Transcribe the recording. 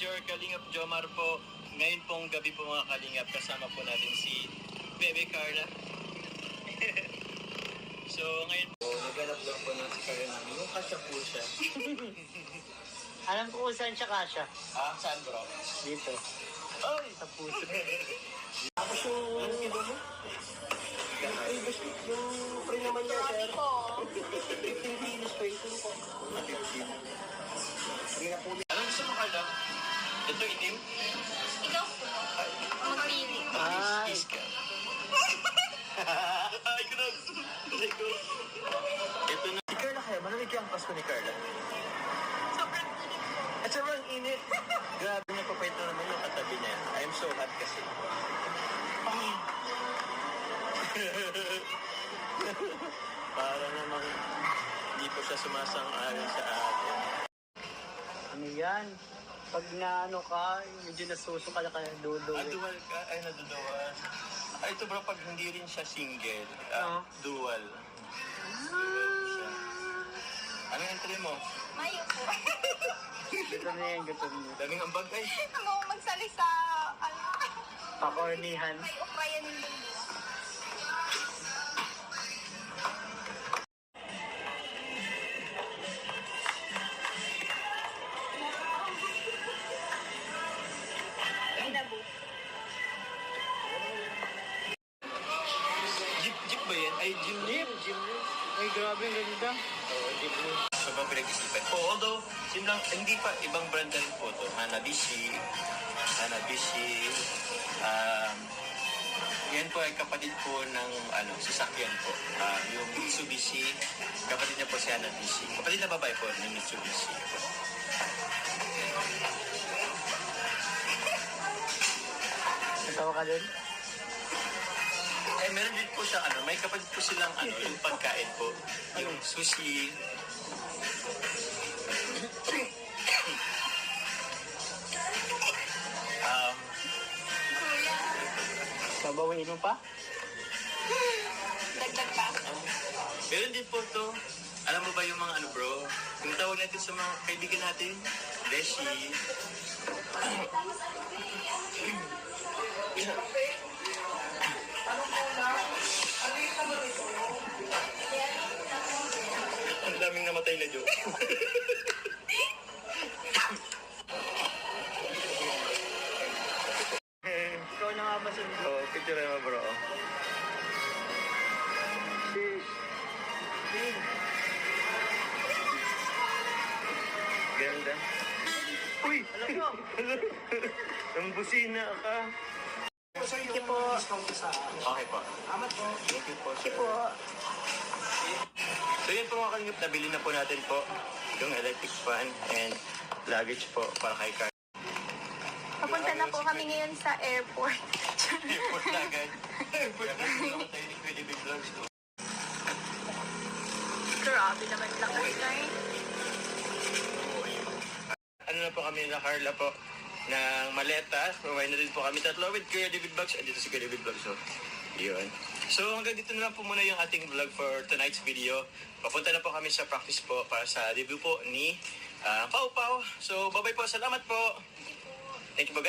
your Kalingap Jomar po. Ngayon pong gabi po mga Kalingap, kasama po natin si Bebe Carla. So ngayon po, naghanap lang po ng si Carla namin. Yung kasya po siya. Alam ko kung saan siya kasya. Ah, saan bro? Dito. Ay! Sa puso. Tapos yung iba mo? Yung pre naman niya, sir. 15 kilos po, ito po. 15. Anong gusto mo, Carla? Ito, itim? Ikaw po. Magpili. Kiss ka. Ay, ko na. Ito na. Si Carla kaya, malamig kaya ang Pasko ni Carla. Sobrang init po. At sobrang init. Grabe niya pa ito naman yung katabi niya. I am so hot kasi. Para namang hindi po siya sumasang-ayon sa atin. Ano yan? Pag naano ka, medyo nasuso ka na kaya dodo. Dual ka? Ay, nadudual. Ay, ito bro, pag hindi rin siya single, dual. Dual siya. Ano yung entry mo? Mayo po. Gusto na yan, gusto niya. Daming ambag ay. Ang ako magsalisa, Pakornihan. may ukrayan ng dulo. Jeep ba yan? Ay, Jeep. Ay, grabe, ang ganda. Oo, Jeep. Sobrang pinag-isipan. Although, hindi pa ibang brand na rin po ito. Hanabishi. Yan po ay kapatid po ng sasakyan po. Yung Mitsubishi, kapatid niya po si Hanabishi. Kapatid na babae po ng Mitsubishi. Natawa ka din? Eh, meron din po siya, may kapatid po silang, yung pagkain po. Yung sushi. Kuya, Babawiin mo pa? dagdag pa. Meron din po to. Alam mo ba yung mga bro? Yung tawag natin sa mga kaibigan natin? Beshi. Ang daming namatay na joke. Ikaw na nga ba sundo? Oo, picture mo bro. Ganda. Uy! Alam mo? Ang busina ka. Thank you po. Okay po. Thank you po. Thank you po. So yun po mga kalingap, nabili na po natin po yung electric fan and luggage po para kay Carl. Papunta na po kami ngayon sa airport. Airport na agad. Airport na agad. Tayo ni Kuya David Vlogs. Grabe naman lang kasi guys. Ano na po kami na Carla po ng maleta. Provide na rin po kami tatlo with Kuya David Vlogs. Dito si Kuya David Vlogs. So, yun. So hanggang dito na lang po muna yung ating vlog for tonight's video. Papunta na po kami sa practice po para sa debut po ni Pau Pau. So bye-bye po. Salamat po. Thank you po.